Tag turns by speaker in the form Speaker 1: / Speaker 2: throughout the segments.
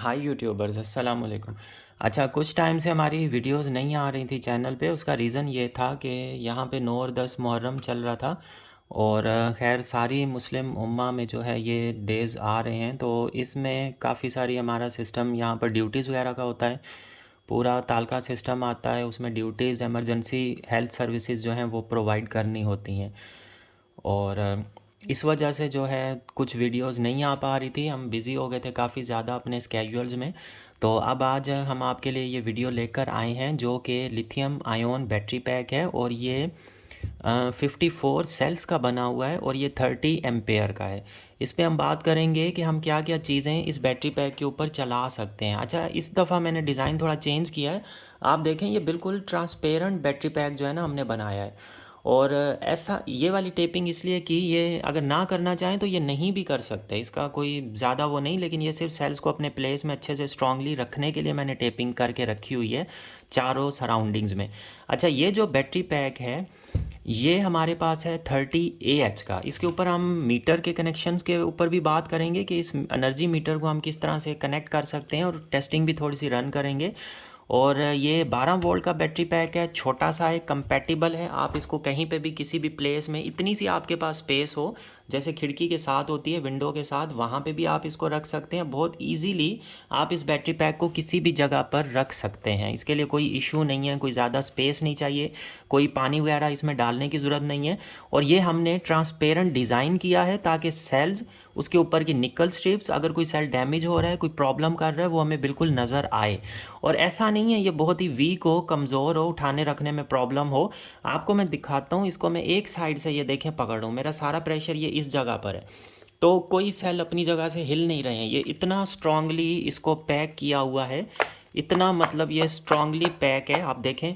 Speaker 1: हाय YouTubers, अस्सलाम वालेकुम। अच्छा, कुछ टाइम से हमारी वीडियोस नहीं आ रही थी चैनल पे। उसका रीज़न ये था कि यहाँ पे 9 और 10 मुहर्रम चल रहा था और खैर सारी मुस्लिम उम्मा में जो है ये डेज़ आ रहे हैं, तो इसमें काफ़ी सारी हमारा सिस्टम यहाँ पर ड्यूटीज़ वगैरह का होता है। पूरा तालका सिस्टम आता है, उसमें ड्यूटीज़, एमरजेंसी हेल्थ सर्विसेज जो हैं वो प्रोवाइड करनी होती हैं। और इस वजह से जो है कुछ वीडियोस नहीं आ पा रही थी, हम बिज़ी हो गए थे काफ़ी ज़्यादा अपने स्केड्यूल्स में। तो अब आज हम आपके लिए ये वीडियो लेकर आए हैं जो कि लिथियम आयन बैटरी पैक है, और ये 54 सेल्स का बना हुआ है और ये 30 एम्पेयर का है। इस पे हम बात करेंगे कि हम क्या क्या चीज़ें इस बैटरी पैक के ऊपर चला सकते हैं। अच्छा, इस दफ़ा मैंने डिज़ाइन थोड़ा चेंज किया है। आप देखें, ये बिल्कुल ट्रांसपेरेंट बैटरी पैक जो है ना हमने बनाया है। और ऐसा ये वाली टेपिंग इसलिए कि ये अगर ना करना चाहें तो ये नहीं भी कर सकते, इसका कोई ज़्यादा वो नहीं, लेकिन ये सिर्फ सेल्स को अपने प्लेस में अच्छे से स्ट्रांगली रखने के लिए मैंने टेपिंग करके रखी हुई है चारों सराउंडिंग्स में। अच्छा, ये जो बैटरी पैक है ये हमारे पास है 30 AH का। इसके ऊपर हम मीटर के कनेक्शंस के ऊपर भी बात करेंगे कि इस एनर्जी मीटर को हम किस तरह से कनेक्ट कर सकते हैं, और टेस्टिंग भी थोड़ी सी रन करेंगे। और ये 12 वोल्ट का बैटरी पैक है, छोटा सा है, कंपैटिबल है। आप इसको कहीं पे भी किसी भी प्लेस में, इतनी सी आपके पास स्पेस हो, जैसे खिड़की के साथ होती है, विंडो के साथ, वहाँ पे भी आप इसको रख सकते हैं। बहुत इजीली आप इस बैटरी पैक को किसी भी जगह पर रख सकते हैं, इसके लिए कोई इशू नहीं है। कोई ज़्यादा स्पेस नहीं चाहिए, कोई पानी वगैरह इसमें डालने की ज़रूरत नहीं है। और ये हमने ट्रांसपेरेंट डिज़ाइन किया है ताकि सेल्स, उसके ऊपर की निकल स्ट्रिप्स, अगर कोई सेल डैमेज हो रहा है, कोई प्रॉब्लम कर रहा है, वो हमें बिल्कुल नज़र आए। और ऐसा नहीं है ये बहुत ही वीक हो, कमज़ोर हो, उठाने रखने में प्रॉब्लम हो। आपको मैं दिखाता हूँ, इसको मैं एक साइड से ये देखें पकड़ रहा हूँ, मेरा सारा प्रेशर ये इस जगह पर है, तो कोई सेल अपनी जगह से हिल नहीं रहे हैं। ये इतना स्ट्रांगली इसको पैक किया हुआ है, इतना मतलब ये स्ट्रांगली पैक है। आप देखें,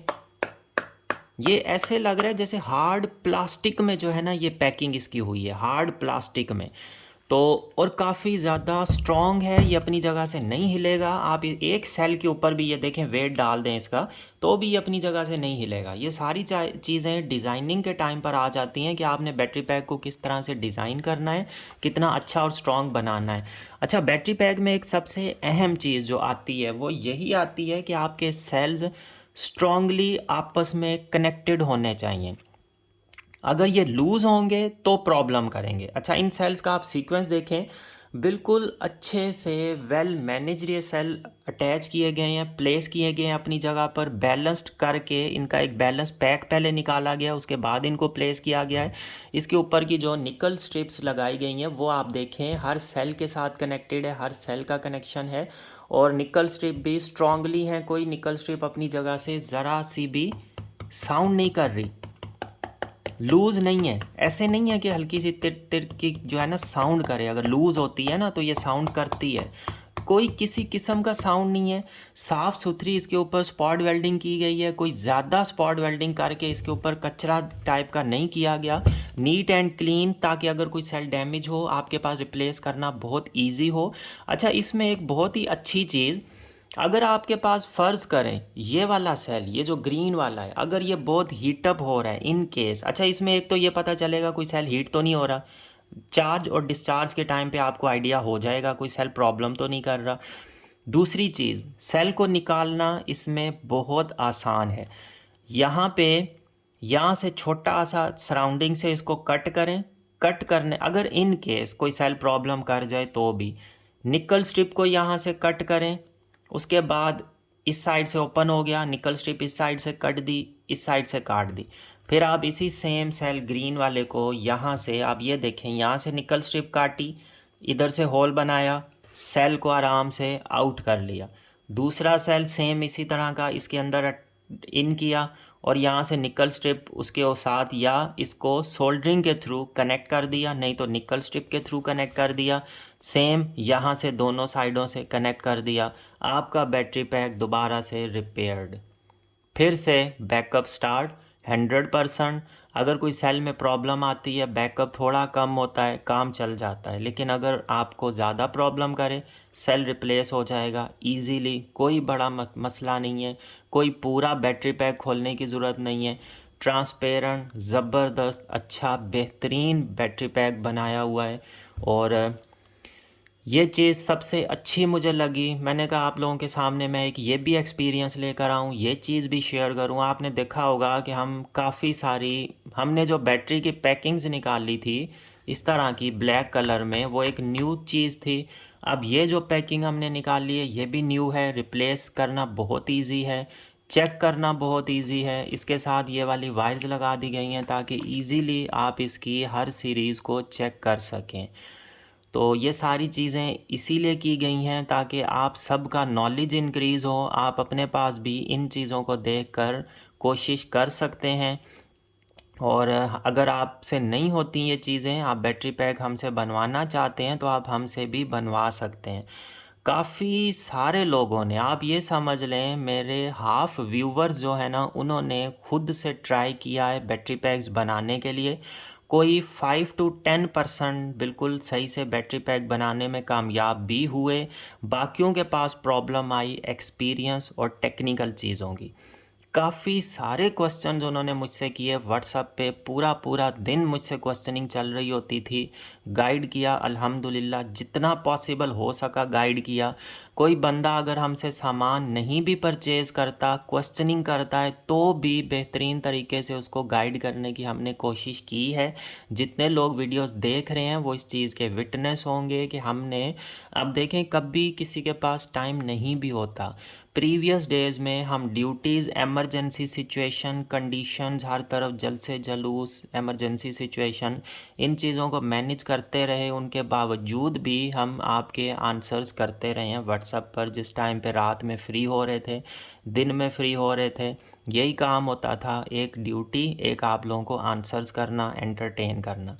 Speaker 1: ये ऐसे लग रहा है जैसे हार्ड प्लास्टिक में जो है ना ये पैकिंग इसकी हुई है, हार्ड प्लास्टिक में। तो और काफ़ी ज़्यादा स्ट्रॉन्ग है, ये अपनी जगह से नहीं हिलेगा। आप एक सेल के ऊपर भी ये देखें, वेट डाल दें इसका, तो भी ये अपनी जगह से नहीं हिलेगा। ये सारी चीज़ें डिज़ाइनिंग के टाइम पर आ जाती हैं कि आपने बैटरी पैक को किस तरह से डिज़ाइन करना है, कितना अच्छा और स्ट्रॉन्ग बनाना है। अच्छा, बैटरी पैक में एक सबसे अहम चीज़ जो आती है वो यही आती है कि आपके सेल्स स्ट्रांगली आपस में कनेक्टेड होने चाहिए। अगर ये लूज़ होंगे तो प्रॉब्लम करेंगे। अच्छा, इन सेल्स का आप सीक्वेंस देखें, बिल्कुल अच्छे से वेल मैनेज्ड ये सेल अटैच किए गए हैं, प्लेस किए गए हैं अपनी जगह पर, बैलेंस्ड करके इनका एक बैलेंस पैक पहले निकाला गया, उसके बाद इनको प्लेस किया गया है। इसके ऊपर की जो निकल स्ट्रिप्स लगाई गई हैं वो आप देखें, हर सेल के साथ कनेक्टेड है, हर सेल का कनेक्शन है। और निकल स्ट्रिप भी स्ट्रांगली हैं, कोई निकल स्ट्रिप अपनी जगह से ज़रा सी भी साउंड नहीं कर रही, लूज़ नहीं है। ऐसे नहीं है कि हल्की सी तिर तिर की जो है ना साउंड करे, अगर लूज़ होती है ना तो ये साउंड करती है। कोई किसी किस्म का साउंड नहीं है, साफ़ सुथरी इसके ऊपर स्पॉट वेल्डिंग की गई है, कोई ज़्यादा स्पॉट वेल्डिंग करके इसके ऊपर कचरा टाइप का नहीं किया गया। नीट एंड क्लीन, ताकि अगर कोई सेल डैमेज हो आपके पास रिप्लेस करना बहुत ईजी हो। अच्छा, इसमें एक बहुत ही अच्छी चीज़, अगर आपके पास फ़र्ज़ करें ये वाला सेल, ये जो ग्रीन वाला है, अगर ये बहुत हीटअप हो रहा है इन केस, अच्छा इसमें एक तो ये पता चलेगा कोई सेल हीट तो नहीं हो रहा, चार्ज और डिस्चार्ज के टाइम पे आपको आइडिया हो जाएगा कोई सेल प्रॉब्लम तो नहीं कर रहा। दूसरी चीज़, सेल को निकालना इसमें बहुत आसान है। यहाँ पे, यहाँ से छोटा सा सराउंडिंग से इसको कट करें। कट करने, अगर इन केस कोई सेल प्रॉब्लम कर जाए तो भी निकल स्ट्रिप को यहाँ से कट करें। उसके बाद इस साइड से ओपन हो गया, निकल स्ट्रिप इस साइड से कट दी, इस साइड से काट दी। फिर आप इसी सेम सेल ग्रीन वाले को यहाँ से, आप ये देखें, यहाँ से निकल स्ट्रिप काटी, इधर से होल बनाया, सेल को आराम से आउट कर लिया। दूसरा सेल सेम इसी तरह का इसके अंदर इन किया, और यहाँ से निकल स्ट्रिप उसके साथ या इसको सोल्डरिंग के थ्रू कनेक्ट कर दिया, नहीं तो निकल स्ट्रिप के थ्रू कनेक्ट कर दिया। सेम यहाँ से दोनों साइडों से कनेक्ट कर दिया। आपका बैटरी पैक दोबारा से रिपेयर्ड, फिर से बैकअप स्टार्ट 100%। अगर कोई सेल में प्रॉब्लम आती है, बैकअप थोड़ा कम होता है, काम चल जाता है, लेकिन अगर आपको ज़्यादा प्रॉब्लम करे, सेल रिप्लेस हो जाएगा इजीली, कोई बड़ा मसला नहीं है। कोई पूरा बैटरी पैक खोलने की ज़रूरत नहीं है। ट्रांसपेरेंट, ज़बरदस्त, अच्छा, बेहतरीन बैटरी पैक बनाया हुआ है। और ये चीज़ सबसे अच्छी मुझे लगी। मैंने कहा आप लोगों के सामने मैं एक ये भी एक्सपीरियंस लेकर आऊँ, ये चीज़ भी शेयर करूँ। आपने देखा होगा कि हम काफ़ी सारी हमने जो बैटरी की पैकिंग्स निकाली थी इस तरह की ब्लैक कलर में, वो एक न्यू चीज़ थी। अब ये जो पैकिंग हमने निकाली है ये भी न्यू है, रिप्लेस करना बहुत ईजी है, चेक करना बहुत ईजी है। इसके साथ ये वाली वायर्स लगा दी गई हैं ताकि ईज़िली आप इसकी हर सीरीज़ को चेक कर सकें। तो ये सारी चीज़ें इसीलिए की गई हैं ताकि आप सबका नॉलेज इंक्रीज़ हो, आप अपने पास भी इन चीज़ों को देखकर कोशिश कर सकते हैं। और अगर आपसे नहीं होती ये चीज़ें, आप बैटरी पैक हमसे बनवाना चाहते हैं तो आप हमसे भी बनवा सकते हैं। काफ़ी सारे लोगों ने, आप ये समझ लें मेरे हाफ व्यूवर्स जो है ना, उन्होंने खुद से ट्राई किया है बैटरी पैक्स बनाने के लिए। कोई 5 to 10% बिल्कुल सही से बैटरी पैक बनाने में कामयाब भी हुए। बाकियों के पास प्रॉब्लम आई एक्सपीरियंस और टेक्निकल चीज़ों की। काफ़ी सारे क्वेश्चंस उन्होंने मुझसे किए व्हाट्सएप पे, पूरा पूरा दिन मुझसे क्वेश्चनिंग चल रही होती थी। गाइड किया अल्हम्दुलिल्लाह, जितना पॉसिबल हो सका गाइड किया। कोई बंदा अगर हमसे सामान नहीं भी परचेज़ करता, क्वेश्चनिंग करता है, तो भी बेहतरीन तरीके से उसको गाइड करने की हमने कोशिश की है। जितने लोग वीडियोस देख रहे हैं वो इस चीज़ के विटनेस होंगे कि हमने, अब देखें कभी किसी के पास टाइम नहीं भी होता। प्रीवियस डेज़ में हम ड्यूटीज़, एमरजेंसी सिचुएशन, कंडीशंस, हर तरफ जल से जलूस, एमरजेंसी सिचुएशन, इन चीज़ों को मैनेज करते रहे। उनके बावजूद भी हम आपके आंसर्स करते रहे हैं व्हाट्सएप पर। जिस टाइम पे रात में फ्री हो रहे थे, दिन में फ्री हो रहे थे, यही काम होता था, एक ड्यूटी, एक आप लोगों को आंसर्स करना, एंटरटेन करना।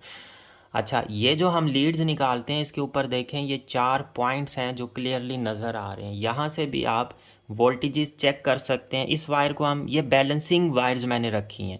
Speaker 1: अच्छा, ये जो हम लीड्स निकालते हैं इसके ऊपर देखें, ये 4 पॉइंट्स हैं जो क्लियरली नज़र आ रहे हैं। यहाँ से भी आप वोल्टेजेस चेक कर सकते हैं। इस वायर को हम, ये बैलेंसिंग वायर्स मैंने रखी हैं,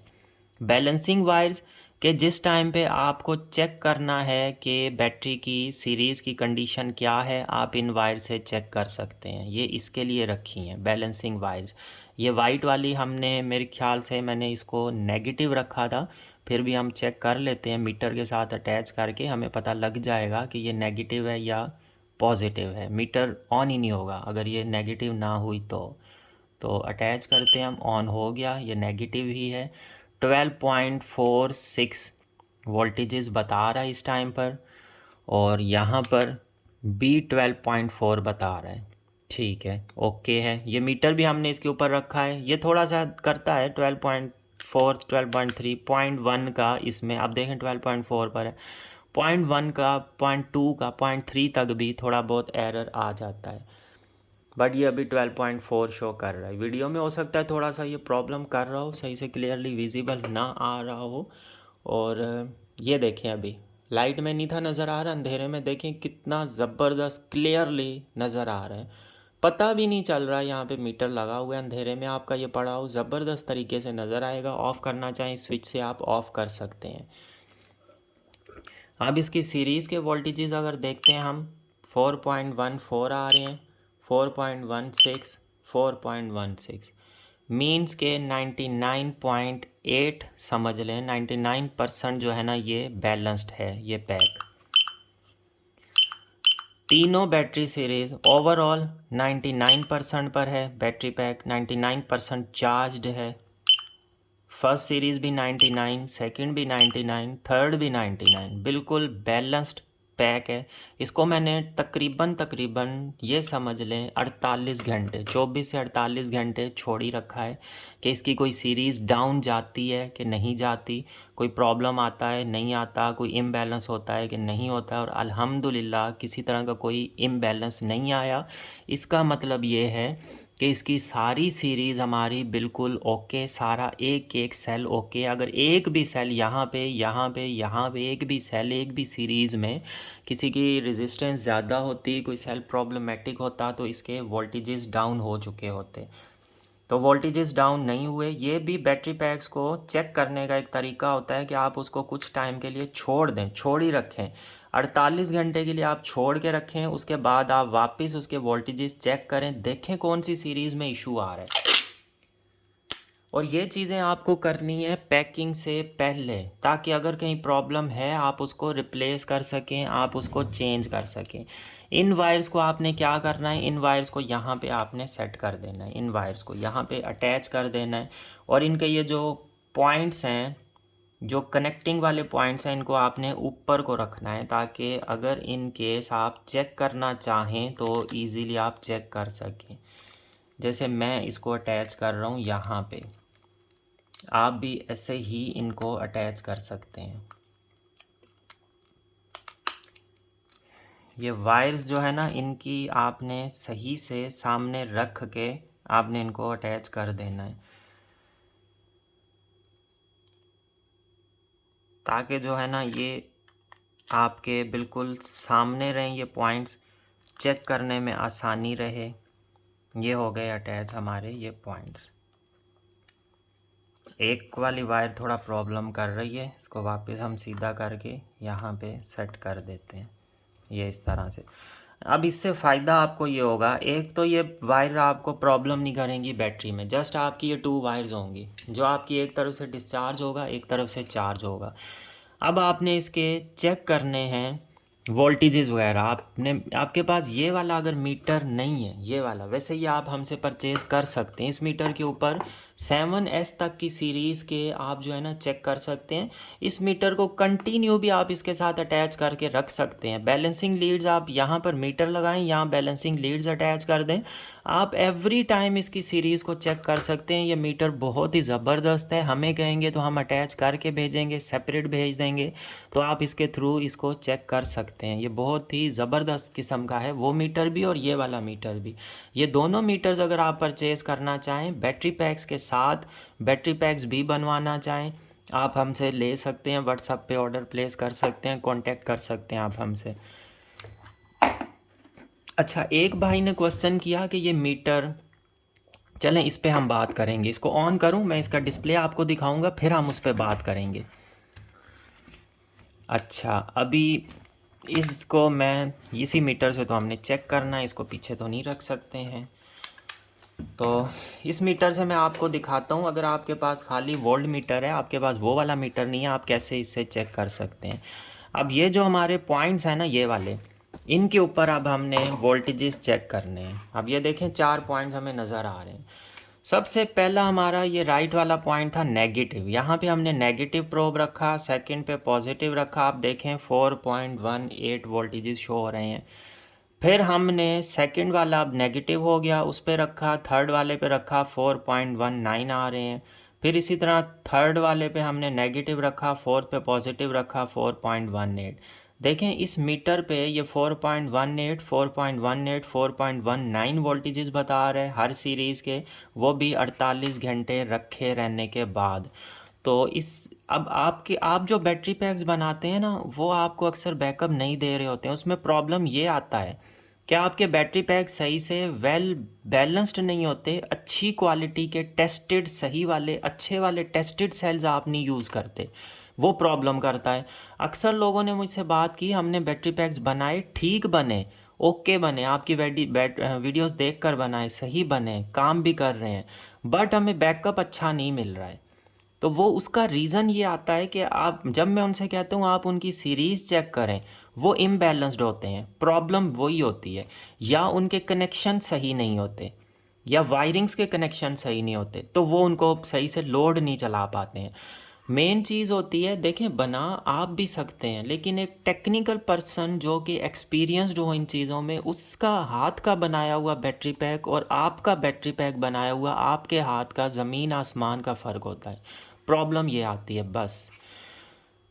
Speaker 1: बैलेंसिंग वायर्स के जिस टाइम पे आपको चेक करना है कि बैटरी की सीरीज़ की कंडीशन क्या है, आप इन वायर से चेक कर सकते हैं। ये इसके लिए रखी हैं बैलेंसिंग वायर्स। ये वाइट वाली हमने, मेरे ख्याल से मैंने इसको नेगेटिव रखा था, फिर भी हम चेक कर लेते हैं मीटर के साथ अटैच करके, हमें पता लग जाएगा कि ये नेगेटिव है या पॉजिटिव है। मीटर ऑन ही नहीं होगा अगर ये नेगेटिव ना हुई तो अटैच करते हैं हम, ऑन हो गया, ये नेगेटिव ही है। 12.46 वोल्टेजेस बता रहा है इस टाइम पर, और यहाँ पर बी 12.4 बता रहा है। ठीक है, ओके है। ये मीटर भी हमने इसके ऊपर रखा है, ये थोड़ा सा करता है 12.4, 12.3, 0.1 का इसमें, अब देखें 12.4 पर है, 0.1 का, 0.2 का, 0.3 तक भी थोड़ा बहुत एरर आ जाता है। बट ये अभी 12.4 शो कर रहा है। वीडियो में हो सकता है थोड़ा सा ये प्रॉब्लम कर रहा हो, सही से क्लियरली विजिबल ना आ रहा हो। और ये देखें, अभी लाइट में नहीं था नज़र आ रहा, अंधेरे में देखें कितना ज़बरदस्त क्लियरली नज़र आ रहा है। पता भी नहीं चल रहा है यहाँ पे मीटर लगा हुआ है, अंधेरे में आपका ये पड़ा हो, ज़बरदस्त तरीके से नज़र आएगा। ऑफ़ करना चाहें स्विच से आप ऑफ़ कर सकते हैं। अब इसकी सीरीज़ के वोल्टेजेस अगर देखते हैं हम, 4.14 आ रहे हैं, 4.16, 4.16, मीन्स के 99.8 समझ लें, 99% जो है ना ये बैलेंस्ड है ये पैक। तीनों बैटरी सीरीज ओवरऑल 99% पर है, बैटरी पैक 99% चार्ज्ड है। फर्स्ट सीरीज़ भी 99, सेकंड भी 99, थर्ड भी 99, बिल्कुल बैलेंस्ड पैक है। इसको मैंने तकरीबन ये समझ लें 48 घंटे, 24 से 48 घंटे छोड़ ही रखा है कि इसकी कोई सीरीज़ डाउन जाती है कि नहीं जाती, कोई प्रॉब्लम आता है नहीं आता, कोई इम्बैलेंस होता है कि नहीं होता है। और अल्हम्दुलिल्लाह किसी तरह का कोई इम्बैलेंस नहीं आया। इसका मतलब ये है कि इसकी सारी सीरीज़ हमारी बिल्कुल ओके, सारा एक एक सेल ओके। अगर एक भी सेल यहाँ पे एक भी सेल, एक भी सीरीज़ में किसी की रेजिस्टेंस ज़्यादा होती, कोई सेल प्रॉब्लमेटिक होता, तो इसके वोल्टेजेस डाउन हो चुके होते। तो वोल्टेजेस डाउन नहीं हुए। ये भी बैटरी पैक्स को चेक करने का एक तरीका होता है कि आप उसको कुछ टाइम के लिए छोड़ दें, छोड़ ही रखें, 48 घंटे के लिए आप छोड़ के रखें। उसके बाद आप वापस उसके वोल्टेजेस चेक करें, देखें कौन सी सीरीज़ में इशू आ रहा है। और ये चीज़ें आपको करनी है पैकिंग से पहले, ताकि अगर कहीं प्रॉब्लम है आप उसको रिप्लेस कर सकें, आप उसको चेंज कर सकें। इन वायर्स को आपने क्या करना है, इन वायर्स को यहाँ पे आपने सेट कर देना है, इन वायर्स को यहाँ पे अटैच कर देना है। और इनके ये जो पॉइंट्स हैं, जो कनेक्टिंग वाले पॉइंट्स हैं, इनको आपने ऊपर को रखना है, ताकि अगर इन केस आप चेक करना चाहें तो इजीली आप चेक कर सकें। जैसे मैं इसको अटैच कर रहा हूँ यहाँ पे, आप भी ऐसे ही इनको अटैच कर सकते हैं। ये वायर्स जो है ना, इनकी आपने सही से सामने रख के आपने इनको अटैच कर देना है, ताकि जो है ना ये आपके बिल्कुल सामने रहें, ये पॉइंट्स चेक करने में आसानी रहे। ये हो गए अटैच हमारे ये पॉइंट्स। एक वाली वायर थोड़ा प्रॉब्लम कर रही है, इसको वापस हम सीधा करके यहाँ पे सेट कर देते हैं, ये इस तरह से। अब इससे फ़ायदा आपको ये होगा, एक तो ये वायर्स आपको प्रॉब्लम नहीं करेंगी बैटरी में, जस्ट आपकी ये 2 वायर्स होंगी, जो आपकी एक तरफ से डिस्चार्ज होगा, एक तरफ से चार्ज होगा। अब आपने इसके चेक करने हैं वोल्टेजेस वगैरह। आपके पास ये वाला अगर मीटर नहीं है, ये वाला, वैसे ही आप हमसे परचेज़ कर सकते हैं। इस मीटर के ऊपर 7S तक की सीरीज़ के आप जो है ना चेक कर सकते हैं। इस मीटर को कंटिन्यू भी आप इसके साथ अटैच करके रख सकते हैं। बैलेंसिंग लीड्स आप यहाँ पर मीटर लगाएं, यहाँ बैलेंसिंग लीड्स अटैच कर दें, आप एवरी टाइम इसकी सीरीज़ को चेक कर सकते हैं। ये मीटर बहुत ही ज़बरदस्त है, हमें कहेंगे तो हम अटैच करके भेजेंगे, सेपरेट भेज देंगे, तो आप इसके थ्रू इसको चेक कर सकते हैं। ये बहुत ही ज़बरदस्त किस्म का है, वो मीटर भी और ये वाला मीटर भी। ये दोनों मीटर्स अगर आप परचेज़ करना चाहें बैटरी पैक्स के साथ, बैटरी पैक्स भी बनवाना चाहें, आप हमसे ले सकते हैं, व्हाट्सएप पे ऑर्डर प्लेस कर सकते हैं, कांटेक्ट कर सकते हैं आप हमसे। अच्छा, एक भाई ने क्वेश्चन किया कि ये मीटर, चलें इस पे हम बात करेंगे। इसको ऑन करूं, मैं इसका डिस्प्ले आपको दिखाऊंगा, फिर हम उस पर बात करेंगे। अच्छा, अभी इसको मैं इसी मीटर से तो हमने चेक करना है, इसको पीछे तो नहीं रख सकते हैं। तो इस मीटर से मैं आपको दिखाता हूँ। अगर आपके पास खाली वोल्ट मीटर है, आपके पास वो वाला मीटर नहीं है, आप कैसे इससे चेक कर सकते हैं। अब ये जो हमारे पॉइंट्स हैं ना, ये वाले, इनके ऊपर अब हमने वोल्टेजेस चेक करने हैं। अब ये देखें 4 पॉइंट्स हमें नज़र आ रहे हैं। सबसे पहला हमारा ये राइट वाला पॉइंट था नेगेटिव, यहाँ पे हमने नेगेटिव प्रोब रखा, सेकंड पे पॉजिटिव रखा, आप देखें 4.18 वोल्टेजेस शो हो रहे हैं। फिर हमने सेकंड वाला अब नेगेटिव हो गया, उस पर रखा, थर्ड वाले पे रखा, 4.19 आ रहे हैं। फिर इसी तरह थर्ड वाले पे हमने नेगेटिव रखा, फोर्थ पे पॉजिटिव रखा, 4.18। देखें इस मीटर पे ये 4.18, 4.18, 4.19 वोल्टेजेस बता रहे हैं हर सीरीज़ के, वो भी 48 घंटे रखे रहने के बाद। तो इस अब आप जो बैटरी पैक्स बनाते हैं ना, वो आपको अक्सर बैकअप नहीं दे रहे होते हैं। उसमें प्रॉब्लम ये आता है कि आपके बैटरी पैक सही से वेल बैलेंस्ड नहीं होते, अच्छी क्वालिटी के टेस्टेड, सही वाले, अच्छे वाले टेस्टेड सेल्स आप नहीं यूज़ करते, वो प्रॉब्लम करता है। अक्सर लोगों ने मुझसे बात की, हमने बैटरी पैक्स बनाए, ठीक बने, ओके बने, आपकी वीडियोस देख कर बनाए, सही बने, काम भी कर रहे हैं, बट हमें बैकअप अच्छा नहीं मिल रहा है। तो वो उसका रीज़न ये आता है कि आप, जब मैं उनसे कहता हूँ आप उनकी सीरीज़ चेक करें, वो इम्बैलेंस्ड होते हैं, प्रॉब्लम वही होती है, या उनके कनेक्शन सही नहीं होते, या वायरिंग्स के कनेक्शन सही नहीं होते, तो वो उनको सही से लोड नहीं चला पाते हैं। मेन चीज़ होती है, देखें बना आप भी सकते हैं, लेकिन एक टेक्निकल पर्सन जो कि एक्सपीरियंसड हो इन चीज़ों में, उसका हाथ का बनाया हुआ बैटरी पैक और आपका बैटरी पैक बनाया हुआ, आपके हाथ का ज़मीन आसमान का फ़र्क होता है। प्रॉब्लम ये आती है बस।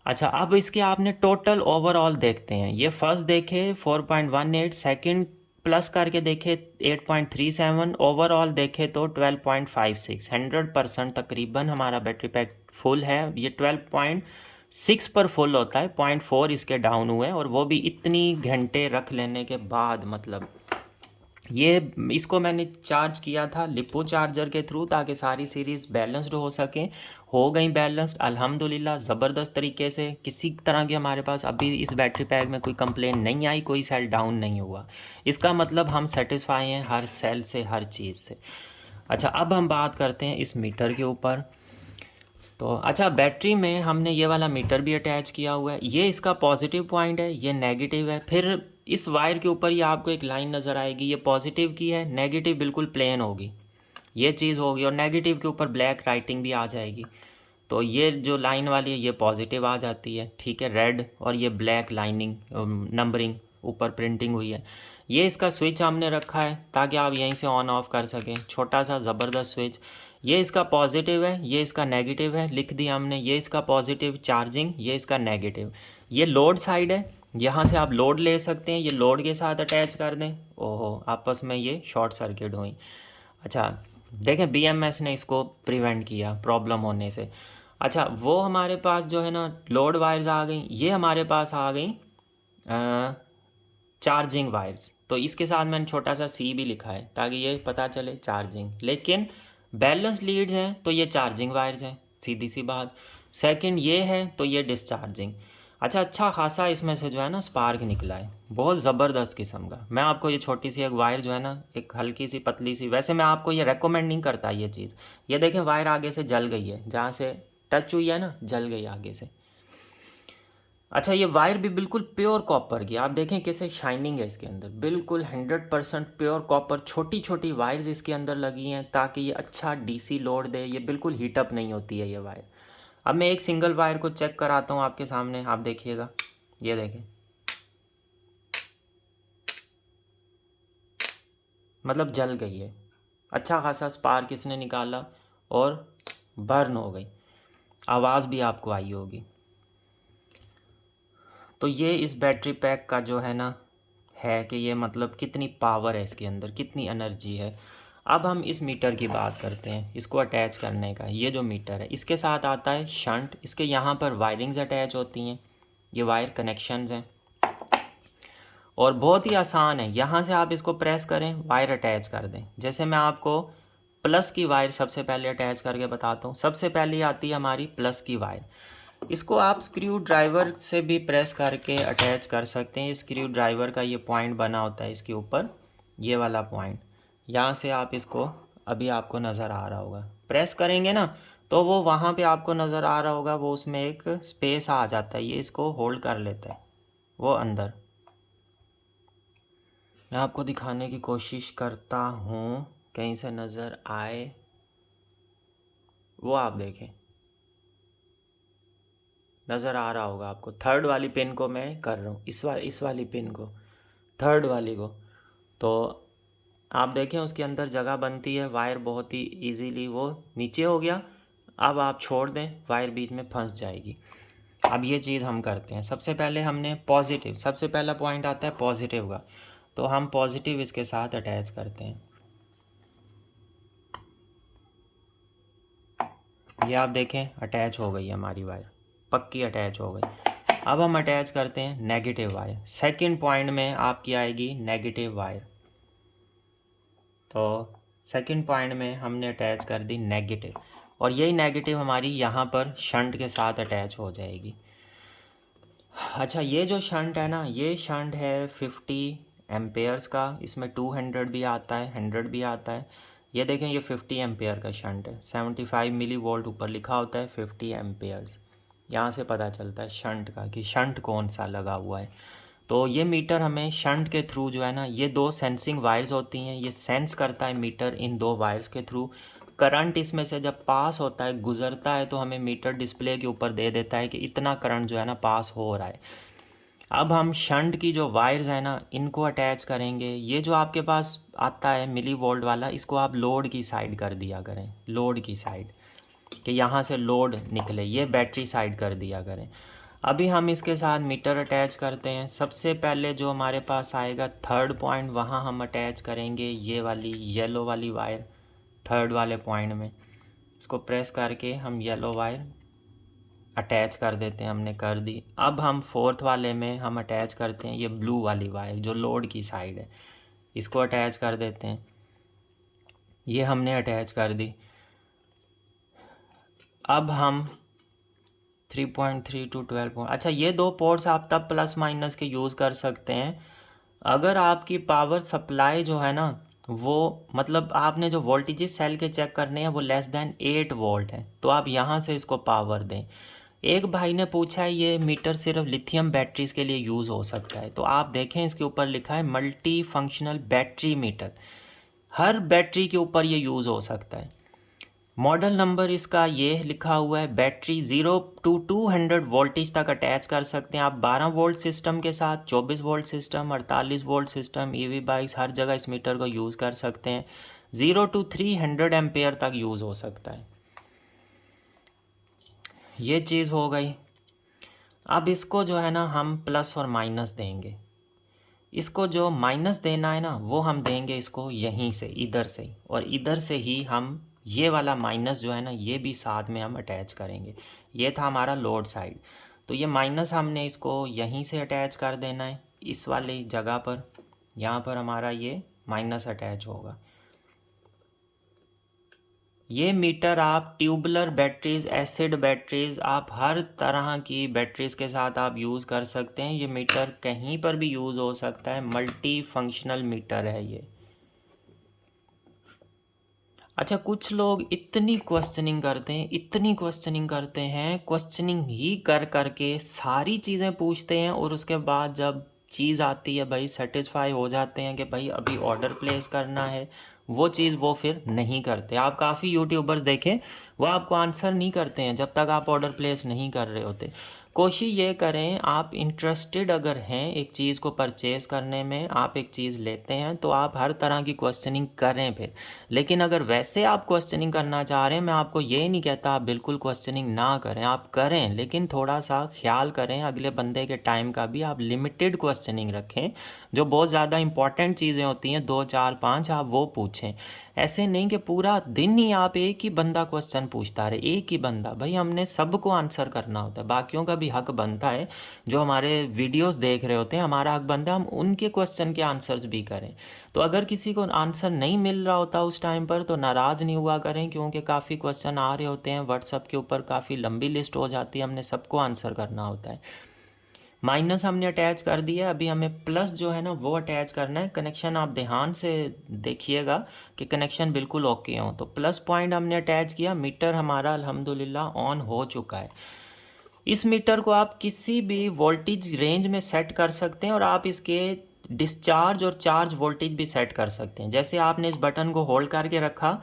Speaker 1: अच्छा, अब इसके आपने टोटल ओवरऑल देखते हैं। ये फर्स्ट देखे 4.18, सेकंड प्लस करके देखे 8.37, ओवरऑल देखे तो 12.56, 100% तकरीबन हमारा बैटरी पैक फुल है। ये 12.6 पर फुल होता है, 0.4 इसके डाउन हुए, और वो भी इतनी घंटे रख लेने के बाद। मतलब ये, इसको मैंने चार्ज किया था लिपो चार्जर के थ्रू, ताकि सारी सीरीज़ बैलेंस्ड हो सकें, हो गई बैलेंस्ड अल्हम्दुलिल्लाह ज़बरदस्त तरीके से। किसी तरह की हमारे पास अभी इस बैटरी पैक में कोई कंप्लेन नहीं आई, कोई सेल डाउन नहीं हुआ। इसका मतलब हम सेटिस्फाई हैं हर सेल से, हर चीज़ से। अच्छा, अब हम बात करते हैं इस मीटर के ऊपर। तो अच्छा, बैटरी में हमने ये वाला मीटर भी अटैच किया हुआ है, ये इसका पॉजिटिव पॉइंट है, ये नेगेटिव है। फिर इस वायर के ऊपर ये आपको एक लाइन नज़र आएगी, ये पॉजिटिव की है, नेगेटिव बिल्कुल प्लेन होगी, ये चीज़ होगी, और नेगेटिव के ऊपर ब्लैक राइटिंग भी आ जाएगी। तो ये जो लाइन वाली है ये पॉजिटिव आ जाती है, ठीक है, रेड, और ये ब्लैक लाइनिंग नंबरिंग ऊपर प्रिंटिंग हुई है। ये इसका स्विच हमने रखा है ताकि आप यहीं से ऑन ऑफ कर सकें, छोटा सा ज़बरदस्त स्विच। ये इसका पॉजिटिव है, ये इसका नेगेटिव है, लिख दिया हमने, ये इसका पॉजिटिव चार्जिंग, ये इसका नेगेटिव। ये लोड साइड है, यहाँ से आप लोड ले सकते हैं, ये लोड के साथ अटैच कर दें। ओहो, आपस में ये शॉर्ट सर्किट हुई। अच्छा, देखें बीएमएस ने इसको प्रिवेंट किया प्रॉब्लम होने से। अच्छा, वो हमारे पास जो है ना लोड वायर्स आ गई, ये हमारे पास आ गई चार्जिंग वायर्स। तो इसके साथ मैंने छोटा सा सी भी लिखा है ताकि ये पता चले चार्जिंग, लेकिन बैलेंस लीड्स हैं तो ये चार्जिंग वायर्स हैं, सीधी सी बात। सेकंड ये है तो ये डिस्चार्जिंग। अच्छा खासा इसमें से जो है ना स्पार्क निकला है, बहुत ज़बरदस्त किस्म का। मैं आपको ये छोटी सी एक वायर जो है ना, एक हल्की सी पतली सी, वैसे मैं आपको ये रेकमेंड नहीं करता ये चीज़। ये देखें वायर आगे से जल गई है, जहाँ से टच हुई है ना जल गई आगे से। अच्छा, ये वायर भी बिल्कुल प्योर कॉपर की, आप देखें कैसे शाइनिंग है इसके अंदर, बिल्कुल 100% प्योर कॉपर। छोटी छोटी वायर्स इसके अंदर लगी हैं ताकि ये अच्छा डीसी लोड दे, ये बिल्कुल हीटअप नहीं होती है ये वायर। अब मैं एक सिंगल वायर को चेक कराता हूँ आपके सामने, आप देखिएगा, ये देखें, मतलब जल गई है, अच्छा खासा स्पार्क इसने निकाला और बर्न हो गई, आवाज़ भी आपको आई होगी। तो ये इस बैटरी पैक का जो है ना है कि ये मतलब कितनी पावर है इसके अंदर, कितनी एनर्जी है। अब हम इस मीटर की बात करते हैं, इसको अटैच करने का। ये जो मीटर है इसके साथ आता है शंट, इसके यहाँ पर वायरिंग्स अटैच होती हैं, ये वायर कनेक्शंस हैं, और बहुत ही आसान है। यहाँ से आप इसको प्रेस करें, वायर अटैच कर दें। जैसे मैं आपको प्लस की वायर सबसे पहले अटैच करके बताता हूँ। सबसे पहले आती है हमारी प्लस की वायर, इसको आप स्क्रू ड्राइवर से भी प्रेस करके अटैच कर सकते हैं। स्क्रू ड्राइवर का ये पॉइंट बना होता है इसके ऊपर, ये वाला पॉइंट, यहाँ से आप इसको, अभी आपको नज़र आ रहा होगा, प्रेस करेंगे ना तो वो वहाँ पे आपको नज़र आ रहा होगा, वो उसमें एक स्पेस आ जाता है, ये इसको होल्ड कर लेता है वो अंदर। मैं आपको दिखाने की कोशिश करता हूँ कहीं से नज़र आए, वो आप देखें, नज़र आ रहा होगा आपको। थर्ड वाली पिन को मैं कर रहा हूँ, इस वाली पिन को, थर्ड वाली को। तो आप देखें उसके अंदर जगह बनती है, वायर बहुत ही इजीली वो नीचे हो गया। अब आप छोड़ दें, वायर बीच में फंस जाएगी। अब ये चीज़ हम करते हैं, सबसे पहले हमने पॉजिटिव, सबसे पहला पॉइंट आता है पॉजिटिव का, तो हम पॉजिटिव इसके साथ अटैच करते हैं। ये आप देखें अटैच हो गई है हमारी वायर, पक्की अटैच हो गई। अब हम अटैच करते हैं नेगेटिव वायर, सेकंड पॉइंट में आपकी आएगी नेगेटिव वायर। तो सेकंड पॉइंट में हमने अटैच कर दी नेगेटिव, और यही नेगेटिव हमारी यहाँ पर शंट के साथ अटैच हो जाएगी। अच्छा, ये जो शंट है ना, ये शंट है 50 एम्पेयर्स का, इसमें 200 भी आता है, 100 भी आता है। ये देखें ये 50 एम्पेयर का शंट है, 75 मिली वोल्ट ऊपर लिखा होता है, 50 एम्पेयर्स। यहाँ से पता चलता है शंट का कि शंट कौन सा लगा हुआ है। तो ये मीटर हमें शंट के थ्रू जो है ना, ये दो सेंसिंग वायर्स होती हैं, ये सेंस करता है मीटर इन दो वायर्स के थ्रू। करंट इसमें से जब पास होता है, गुज़रता है, तो हमें मीटर डिस्प्ले के ऊपर दे देता है कि इतना करंट जो है ना पास हो रहा है। अब हम शंट की जो वायर्स हैं ना इनको अटैच करेंगे। ये जो आपके पास आता है मिली वोल्ट वाला, इसको आप लोड की साइड कर दिया करें, लोड की साइड, कि यहाँ से लोड निकले, ये बैटरी साइड कर दिया करें। अभी हम इसके साथ मीटर अटैच करते हैं। सबसे पहले जो हमारे पास आएगा थर्ड पॉइंट, वहाँ हम अटैच करेंगे ये वाली येलो वाली वायर, थर्ड वाले पॉइंट में इसको प्रेस करके हम येलो वायर अटैच कर देते हैं, हमने कर दी। अब हम फोर्थ वाले में हम अटैच करते हैं ये ब्लू वाली वायर जो लोड की साइड है, इसको अटैच कर देते हैं, ये हमने अटैच कर दी। अब हम 3.3 टू 12 अच्छा, ये दो पोर्ट्स आप तब प्लस माइनस के यूज़ कर सकते हैं अगर आपकी पावर सप्लाई जो है ना, वो मतलब आपने जो वोल्टेजेस सेल के चेक करने हैं वो लेस दैन 8 वोल्ट है, तो आप यहाँ से इसको पावर दें। एक भाई ने पूछा है ये मीटर सिर्फ लिथियम बैटरीज के लिए यूज़ हो सकता है, तो आप देखें इसके ऊपर लिखा है मल्टी फंक्शनल बैटरी मीटर। हर बैटरी के ऊपर ये यूज़ हो सकता है। मॉडल नंबर इसका ये लिखा हुआ है, बैटरी 0 to 200 वोल्टेज तक अटैच कर सकते हैं आप 12 वोल्ट सिस्टम के साथ, 24 volt system, 48 volt system, EV bikes, हर जगह इस मीटर को यूज़ कर सकते हैं। 0 to 300 एम्पेयर तक यूज़ हो सकता है। ये चीज़ हो गई। अब इसको जो है ना हम प्लस और माइनस देंगे। इसको जो माइनस देना है ना वो हम देंगे इसको यहीं से, इधर से, और इधर से ही हम ये वाला माइनस जो है ना ये भी साथ में हम अटैच करेंगे। ये था हमारा लोड साइड, तो ये माइनस हमने इसको यहीं से अटैच कर देना है इस वाली जगह पर। यहाँ पर हमारा ये माइनस अटैच होगा। ये मीटर आप ट्यूबुलर बैटरीज, एसिड बैटरीज, आप हर तरह की बैटरीज के साथ आप यूज़ कर सकते हैं। ये मीटर कहीं पर भी यूज़ हो सकता है, मल्टी फंक्शनल मीटर है ये। अच्छा, कुछ लोग इतनी क्वेश्चनिंग करते हैं, इतनी क्वेश्चनिंग करते हैं, क्वेश्चनिंग ही कर करके सारी चीज़ें पूछते हैं, और उसके बाद जब चीज़ आती है भाई सेटिस्फाई हो जाते हैं कि भाई अभी ऑर्डर प्लेस करना है, वो चीज़ वो फिर नहीं करते। आप काफ़ी यूट्यूबर्स देखें, वो आपको आंसर नहीं करते हैं जब तक आप ऑर्डर प्लेस नहीं कर रहे होते। कोशिश ये करें, आप इंटरेस्टेड अगर हैं एक चीज़ को परचेज़ करने में, आप एक चीज़ लेते हैं तो आप हर तरह की क्वेश्चनिंग करें फिर। लेकिन अगर वैसे आप क्वेश्चनिंग करना चाह रहे हैं, मैं आपको ये नहीं कहता आप बिल्कुल क्वेश्चनिंग ना करें, आप करें, लेकिन थोड़ा सा ख्याल करें अगले बंदे के टाइम का भी। आप लिमिटेड क्वेश्चनिंग रखें, जो बहुत ज़्यादा इंपॉर्टेंट चीज़ें होती हैं 2 4 5 आप वो पूछें। ऐसे नहीं कि पूरा दिन ही आप एक ही बंदा क्वेश्चन पूछता रहे, एक ही बंदा। भाई हमने सबको आंसर करना होता है, बाकियों का भी हक बनता है। जो हमारे वीडियोस देख रहे होते हैं, हमारा हक बनता है हम उनके क्वेश्चन के आंसर्स भी करें। तो अगर किसी को आंसर नहीं मिल रहा होता उस टाइम पर तो नाराज़ नहीं हुआ करें, क्योंकि काफ़ी क्वेश्चन आ रहे होते हैं व्हाट्सअप के ऊपर, काफ़ी लंबी लिस्ट हो जाती है, हमने सबको आंसर करना होता है। माइनस हमने अटैच कर दिया, अभी हमें प्लस जो है ना वो अटैच करना है। कनेक्शन आप ध्यान से देखिएगा कि कनेक्शन बिल्कुल ओके हो। तो प्लस पॉइंट हमने अटैच किया, मीटर हमारा अल्हम्दुलिल्लाह ऑन हो चुका है। इस मीटर को आप किसी भी वोल्टेज रेंज में सेट कर सकते हैं, और आप इसके डिस्चार्ज और चार्ज वोल्टेज भी सेट कर सकते हैं। जैसे आपने इस बटन को होल्ड करके रखा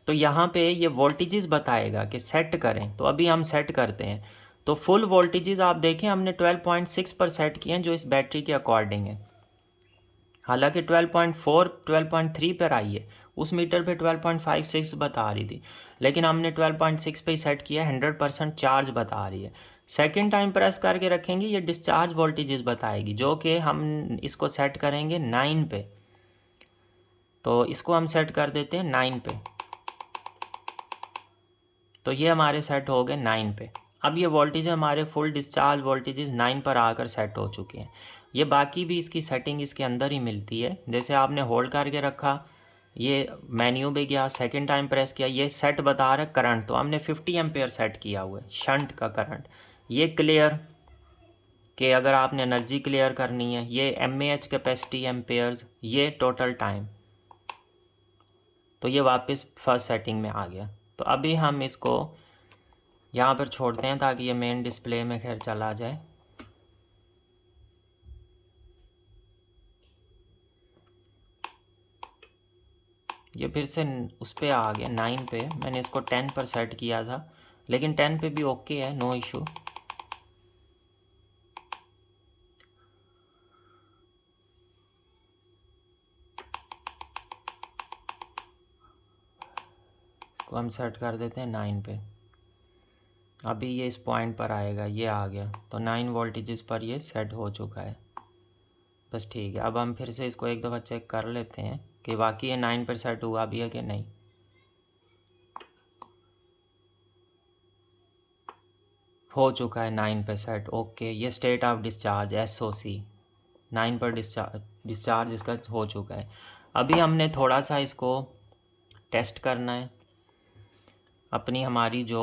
Speaker 1: तो यहाँ पे ये वोल्टेजेस बताएगा कि सेट करें, तो अभी हम सेट करते हैं। तो फुल वोल्टेजेस आप देखें हमने 12.6 पर सेट किए हैं, जो इस बैटरी के अकॉर्डिंग है। हालांकि 12.4 12.3 पर आई है, उस मीटर पे 12.56 बता रही थी, लेकिन हमने 12.6 पे ही सेट किया है। 100% चार्ज बता रही है। सेकेंड टाइम प्रेस करके रखेंगे, ये डिस्चार्ज वोल्टेजेस बताएगी, जो कि हम इसको सेट करेंगे 9 पे। तो इसको हम सेट कर देते हैं 9 पे, तो ये हमारे सेट हो गए 9 पे। अब ये वोल्टेज हमारे फुल डिस्चार्ज वोल्टेजेस 9 पर आकर सेट हो चुके हैं। ये बाकी भी इसकी सेटिंग इसके अंदर ही मिलती है। जैसे आपने होल्ड करके रखा, ये मेन्यू पे गया, सेकंड टाइम प्रेस किया, ये सेट बता रहा है करंट, तो हमने 50 एम्पेयर सेट किया हुआ है शंट का करंट। ये क्लियर कि अगर आपने एनर्जी क्लियर करनी है, ये mAh कैपेसिटी एम्पेयर्स, ये टोटल टाइम। तो ये वापस फर्स्ट सेटिंग में आ गया। तो अभी हम इसको यहाँ पर छोड़ते हैं ताकि ये मेन डिस्प्ले में खैर चला जाए। ये फिर से उस पर आ गया 9 पे। मैंने इसको 10 पर सेट किया था, लेकिन 10 पे भी ओके है, नो इशू। इसको हम सेट कर देते हैं 9 पे। अभी ये इस पॉइंट पर आएगा, ये आ गया, तो 9 वोल्टेजेस पर ये सेट हो चुका है। बस ठीक है। अब हम फिर से इसको एक दफ़ा चेक कर लेते हैं कि वाकई ये 9 पर सेट हुआ भी है कि नहीं। हो चुका है 9 पे सेट, ओके। ये स्टेट ऑफ डिस्चार्ज SOC 9 पर डिस्चार्ज इसका हो चुका है। अभी हमने थोड़ा सा इसको टेस्ट करना है। अपनी हमारी जो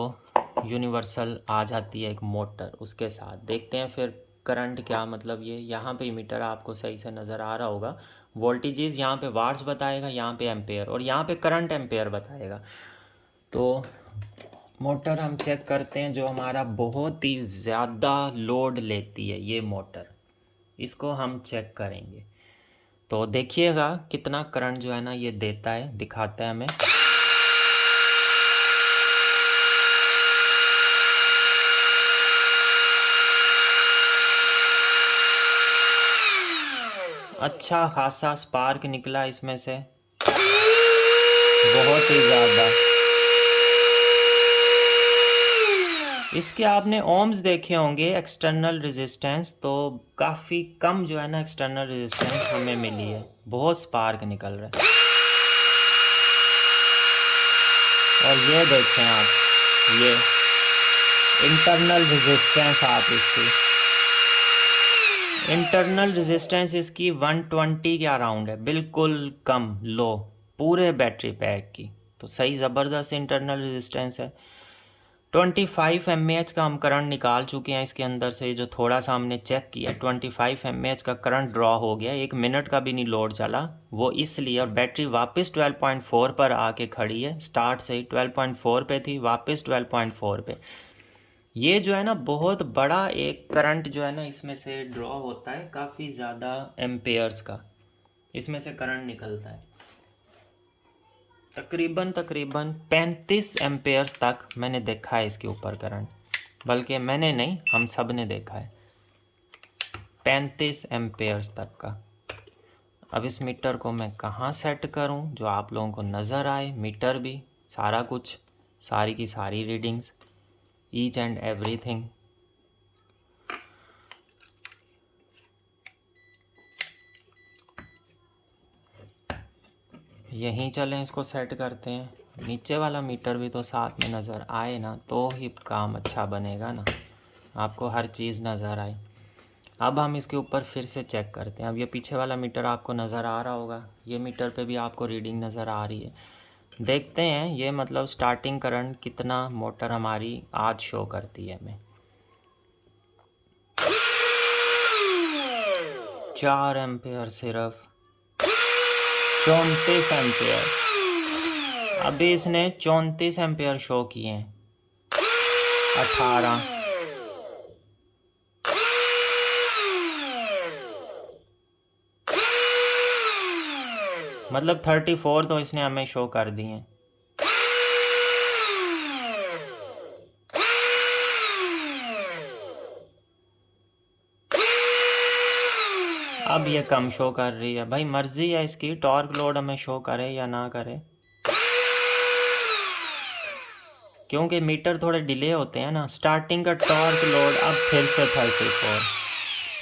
Speaker 1: यूनिवर्सल आ जाती है एक मोटर, उसके साथ देखते हैं फिर करंट क्या, मतलब ये यहाँ पे मीटर आपको सही से नज़र आ रहा होगा। वोल्टेजेस यहाँ पे वाट्स बताएगा, यहाँ पे एम्पेयर, और यहाँ पे करंट एम्पेयर बताएगा। तो मोटर हम चेक करते हैं जो हमारा बहुत ही ज़्यादा लोड लेती है, ये मोटर, इसको हम चेक करेंगे। तो देखिएगा कितना करंट जो है ना ये देता है, दिखाता है हमें। अच्छा खासा स्पार्क निकला इसमें से, बहुत ही ज़्यादा। इसके आपने ओम्स देखे होंगे, एक्सटर्नल रेजिस्टेंस, तो काफ़ी कम जो है ना एक्सटर्नल रेजिस्टेंस हमें मिली है, बहुत स्पार्क निकल रहा है। और ये देखें आप, ये इंटरनल रेजिस्टेंस, आप इसकी इंटरनल रेजिस्टेंस इसकी 120 के अराउंड है, बिल्कुल कम, लो, पूरे बैटरी पैक की। तो सही ज़बरदस्त इंटरनल रेजिस्टेंस है। 25 mAh का हम करंट निकाल चुके हैं इसके अंदर से, जो थोड़ा सा हमने चेक किया 25 mAh का करंट ड्रॉ हो गया, 1 मिनट का भी नहीं लोड चला वो, इसलिए। और बैटरी वापस 12.4 पर आके खड़ी है, स्टार्ट से ही 12.4 पे थी, वापस 12.4 पे। ये जो है ना बहुत बड़ा एक करंट जो है ना इसमें से ड्रॉ होता है, काफ़ी ज़्यादा एम्पेयर्स का इसमें से करंट निकलता है। तकरीबन 35 एम्पेयर्स तक मैंने देखा है इसके ऊपर करंट, बल्कि मैंने नहीं, हम सब ने देखा है 35 एम्पेयर्स तक का। अब इस मीटर को मैं कहाँ सेट करूँ जो आप लोगों को नज़र आए, मीटर भी, सारा कुछ, सारी की सारी रीडिंग्स, ईच एंड एवरीथिंग। यहीं चलें, इसको सेट करते हैं। नीचे वाला मीटर भी तो साथ में नज़र आए ना, तो ही काम अच्छा बनेगा ना, आपको हर चीज़ नज़र आए। अब हम इसके ऊपर फिर से चेक करते हैं। अब ये पीछे वाला मीटर आपको नज़र आ रहा होगा, ये मीटर पे भी आपको रीडिंग नज़र आ रही है। देखते हैं ये मतलब स्टार्टिंग करंट कितना मोटर हमारी आज शो करती है हमें। 4 एम्पेयर, सिर्फ 34 एम्पेयर। अभी इसने 34 एम्पेयर शो किए हैं। 18, मतलब 34 तो इसने हमें शो कर दिए हैं। अब ये कम शो कर रही है, भाई मर्जी है इसकी, टॉर्क लोड हमें शो करे या ना करे, क्योंकि मीटर थोड़े डिले होते हैं ना। स्टार्टिंग का टॉर्क लोड अब फिर से 34,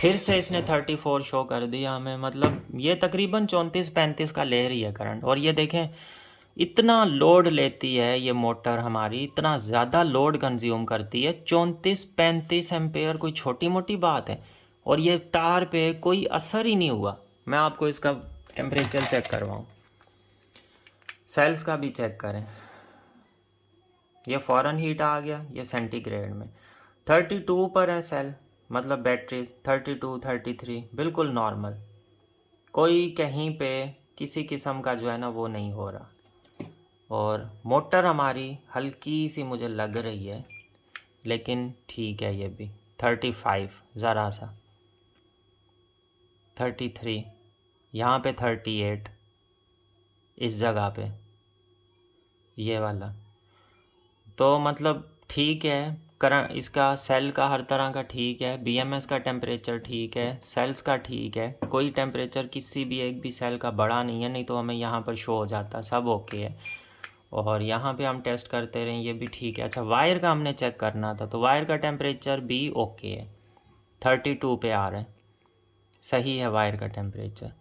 Speaker 1: फिर से इसने 34 शो कर दिया हमें, मतलब ये तकरीबन 34-35 का ले रही है करंट। और ये देखें इतना लोड लेती है ये मोटर हमारी, इतना ज़्यादा लोड कंज्यूम करती है, 34-35 एम्पेयर कोई छोटी मोटी बात है। और ये तार पे कोई असर ही नहीं हुआ। मैं आपको इसका टेम्परेचर चेक करवाऊँ, सेल्स का भी चेक करें, ये फ़ौरन हीट आ गया, ये सेंटीग्रेड में 32 पर है सेल, मतलब बैटरीज 32, 33 बिल्कुल नॉर्मल, कोई कहीं पे किसी किस्म का जो है ना वो नहीं हो रहा। और मोटर हमारी हल्की सी मुझे लग रही है, लेकिन ठीक है, ये भी 35 ज़रा सा, 33, यहाँ पे 38, इस जगह पे ये वाला, तो मतलब ठीक है। करंट इसका सेल का हर तरह का ठीक है, बीएमएस का टेम्परेचर ठीक है, सेल्स का ठीक है, कोई टेम्परेचर किसी भी एक भी सेल का बड़ा नहीं है, नहीं तो हमें यहाँ पर शो हो जाता, सब ओके है। और यहाँ पे हम टेस्ट करते रहें, ये भी ठीक है। अच्छा, वायर का हमने चेक करना था, तो वायर का टेम्परेचर भी ओके है, 32 पे आ रहा है, सही है वायर का टेम्परेचर।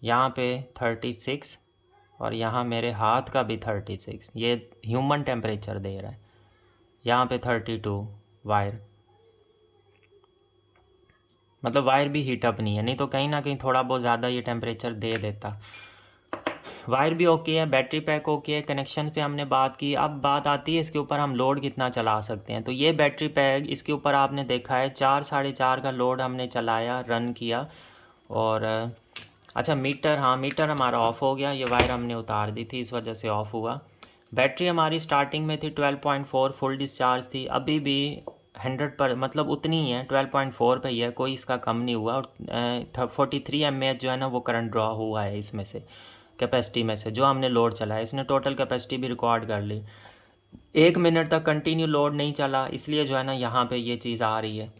Speaker 1: यहाँ पे 36, और यहाँ मेरे हाथ का भी 36, ये ह्यूमन टेम्परेचर दे रहा है। यहाँ पे 32 वायर, मतलब वायर भी हीटअप नहीं है, नहीं तो कहीं ना कहीं थोड़ा बहुत ज़्यादा ये टेम्परेचर दे देता। वायर भी ओके है, बैटरी पैक ओके है, कनेक्शन पे हमने बात की। अब बात आती है इसके ऊपर हम लोड कितना चला सकते हैं। तो ये बैटरी पैक, इसके ऊपर आपने देखा है 4 साढ़े 4 का लोड हमने चलाया, रन किया। और अच्छा मीटर, हाँ मीटर हमारा ऑफ़ हो गया, ये वायर हमने उतार दी थी, इस वजह से ऑफ़ हुआ। बैटरी हमारी स्टार्टिंग में थी 12.4 फुल डिस्चार्ज थी, अभी भी 100 पर मतलब उतनी ही है, 12.4 पे ही है, कोई इसका कम नहीं हुआ। और 43 mAh जो है ना वो करंट ड्रॉ हुआ है इसमें से, कैपेसिटी में से जो हमने लोड चलाया। इसने टोटल कैपेसिटी भी रिकॉर्ड कर ली। 1 मिनट तक कंटिन्यू लोड नहीं चला, इसलिए जो है ना यहाँ पे ये चीज़ आ रही है।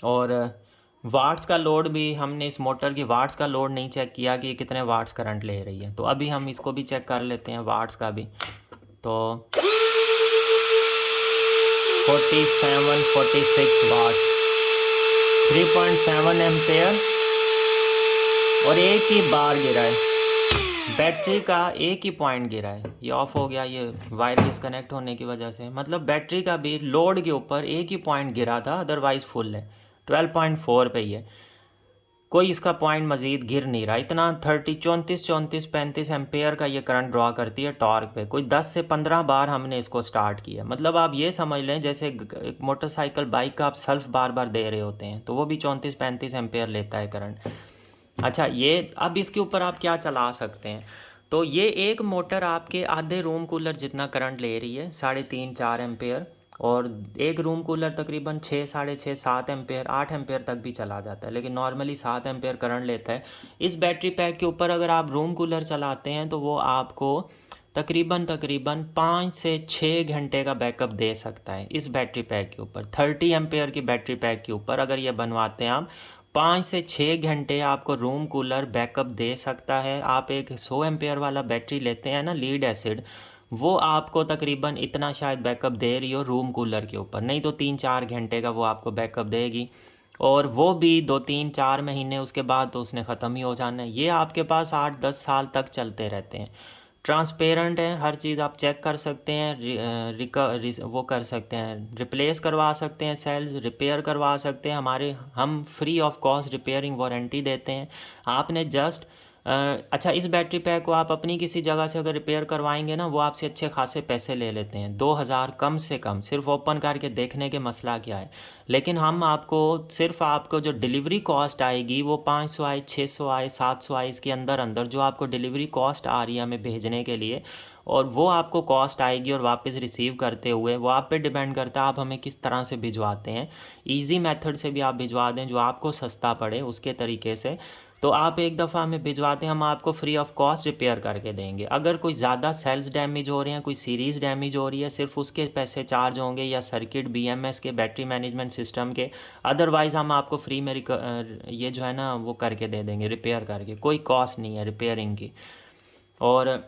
Speaker 1: और वाट्स का लोड भी हमने इस मोटर की वाट्स का लोड नहीं चेक किया कि ये कितने वाट्स करंट ले रही है, तो अभी हम इसको भी चेक कर लेते हैं वाट्स का भी। तो 47 46 वाट, 3.7 एम्पेयर, और एक ही बार गिरा है बैटरी का, एक ही पॉइंट गिरा है। ये ऑफ हो गया, ये वायर डिस्कनेक्ट होने की वजह से, मतलब बैटरी का भी लोड के ऊपर एक ही पॉइंट गिरा था, अदरवाइज फुल है। 12.4 पे ही है, कोई इसका पॉइंट मज़ीद गिर नहीं रहा। इतना 34 एम्पेयर का ये करंट ड्रॉ करती है टॉर्क पे। कोई 10 से 15 बार हमने इसको स्टार्ट किया, मतलब आप ये समझ लें जैसे एक मोटरसाइकिल बाइक का आप सेल्फ बार बार दे रहे होते हैं, तो वो भी 34-35 एम्पेयर लेता है करंट। अच्छा, ये अब इसके ऊपर आप क्या चला सकते हैं, तो ये एक मोटर आपके आधे रूम कूलर जितना करंट ले रही है, 3.5-4 एम्पेयर, और एक रूम कूलर तकरीबन 6-6.5-7 एम्पेयर, 8 एम्पेयर तक भी चला जाता है, लेकिन नॉर्मली 7 एम्पेयर करंट लेता है। इस बैटरी पैक के ऊपर अगर आप रूम कूलर चलाते हैं तो वो आपको तकरीबन 5 से 6 घंटे का बैकअप दे सकता है। इस बैटरी पैक के ऊपर 30 एम्पेयर की बैटरी पैक के ऊपर अगर ये बनवाते हैं आप, 5 से 6 घंटे आपको रूम कूलर बैकअप दे सकता है। आप एक 100 एम्पेयर वाला बैटरी लेते हैं ना, लीड एसिड, वो आपको तकरीबन इतना शायद बैकअप दे रही हो रूम कूलर के ऊपर, नहीं तो 3-4 घंटे का वो आपको बैकअप देगी, और वो भी 2-3-4 महीने उसके बाद तो उसने ख़त्म ही हो जाना है। ये आपके पास 8-10 साल तक चलते रहते हैं। ट्रांसपेरेंट है, हर चीज़ आप चेक कर सकते हैं, वो कर सकते हैं, रिप्लेस करवा सकते हैं, सेल्स रिपेयर करवा सकते हैं। हम free of cost repairing warranty देते हैं। आपने जस्ट अच्छा, इस बैटरी पैक को आप अपनी किसी जगह से अगर रिपेयर करवाएंगे ना, वो आपसे अच्छे खासे पैसे ले लेते हैं, 2,000 कम से कम, सिर्फ ओपन करके देखने के मसला क्या है। लेकिन हम आपको सिर्फ आपको जो डिलीवरी कॉस्ट आएगी वो 500 आए, 600 आए, 700 आए, इसके अंदर अंदर जो आपको डिलीवरी कॉस्ट आ रही है हमें भेजने के लिए, और वो आपको कॉस्ट आएगी, और वापस रिसीव करते हुए वो आप पे डिपेंड करता है आप हमें किस तरह से भिजवाते हैं। ईजी मेथड से भी आप भिजवा दें जो आपको सस्ता पड़े उसके तरीके से, तो आप एक दफ़ा हमें भिजवाते हैं, हम आपको फ्री ऑफ कॉस्ट रिपेयर करके देंगे। अगर कोई ज़्यादा सेल्स डैमेज हो रहे हैं, कोई सीरीज़ डैमेज हो रही है, सिर्फ उसके पैसे चार्ज होंगे, या सर्किट BMS के, बैटरी मैनेजमेंट सिस्टम के, अदरवाइज़ हम आपको फ्री में ये जो है ना वो करके दे देंगे, रिपेयर करके, कोई कॉस्ट नहीं है रिपेयरिंग की। और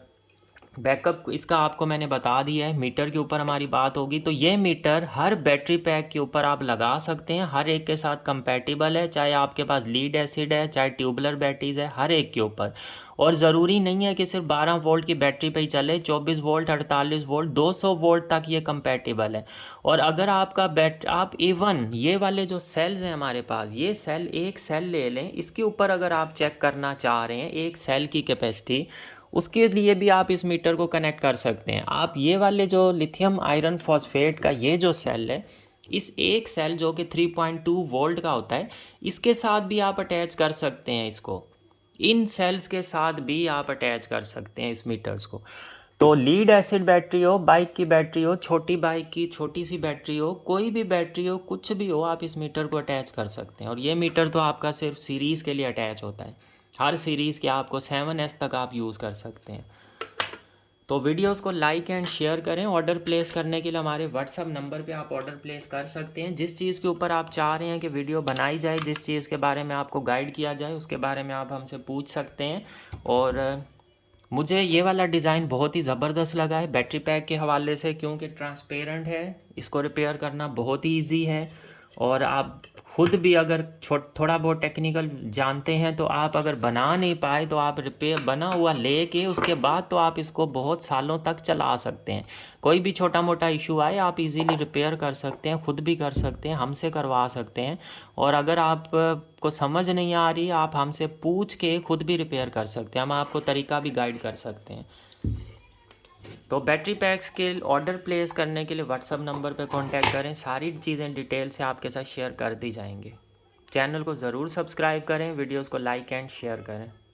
Speaker 1: बैकअप इसका आपको मैंने बता दिया है। मीटर के ऊपर हमारी बात होगी, तो ये मीटर हर बैटरी पैक के ऊपर आप लगा सकते हैं, हर एक के साथ कंपैटिबल है, चाहे आपके पास लीड एसिड है, चाहे ट्यूबुलर बैटरीज है, हर एक के ऊपर। और ज़रूरी नहीं है कि सिर्फ 12 वोल्ट की बैटरी पे ही चले, 24 वोल्ट, 48 वोल्ट, 200 वोल्ट तक ये कंपैटिबल है। और अगर आपका आप इवन ये वाले जो सेल्स हैं हमारे पास, ये सेल, एक सेल ले लें, इसके ऊपर अगर आप चेक करना चाह रहे हैं एक सेल की कैपेसिटी, उसके लिए भी आप इस मीटर को कनेक्ट कर सकते हैं। आप ये वाले जो लिथियम आयरन फॉस्फेट का ये जो सेल है, इस एक सेल जो कि 3.2 वोल्ट का होता है, इसके साथ भी आप अटैच कर सकते हैं इसको। इन सेल्स के साथ भी आप अटैच कर सकते हैं इस मीटर्स को। तो लीड एसिड बैटरी हो, बाइक की बैटरी हो, छोटी बाइक की छोटी सी बैटरी हो, कोई भी बैटरी हो, कुछ भी हो, आप इस मीटर को अटैच कर सकते हैं। और ये मीटर तो आपका सिर्फ सीरीज़ के लिए अटैच होता है, हर सीरीज़ के आपको 7S तक आप यूज़ कर सकते हैं। तो वीडियोस को लाइक एंड शेयर करें। ऑर्डर प्लेस करने के लिए हमारे व्हाट्सअप नंबर पे आप ऑर्डर प्लेस कर सकते हैं। जिस चीज़ के ऊपर आप चाह रहे हैं कि वीडियो बनाई जाए, जिस चीज़ के बारे में आपको गाइड किया जाए, उसके बारे में आप हमसे पूछ सकते हैं। और मुझे ये वाला डिज़ाइन बहुत ही ज़बरदस्त लगा है बैटरी पैक के हवाले से, क्योंकि ट्रांसपेरेंट है, इसको रिपेयर करना बहुत ही ईजी है। और आप खुद भी अगर थोड़ा बहुत टेक्निकल जानते हैं, तो आप अगर बना नहीं पाए तो आप रिपेयर बना हुआ लेके उसके बाद तो आप इसको बहुत सालों तक चला सकते हैं। कोई भी छोटा मोटा इशू आए आप इजीली रिपेयर कर सकते हैं, खुद भी कर सकते हैं, हमसे करवा सकते हैं। और अगर आप को समझ नहीं आ रही, आप हमसे पूछ के खुद भी रिपेयर कर सकते हैं, हम आपको तरीका भी गाइड कर सकते हैं। तो बैटरी पैक्स के ऑर्डर प्लेस करने के लिए व्हाट्सअप नंबर पे कांटेक्ट करें, सारी चीज़ें डिटेल से आपके साथ शेयर कर दी जाएंगी। चैनल को ज़रूर सब्सक्राइब करें, वीडियोस को लाइक एंड शेयर करें।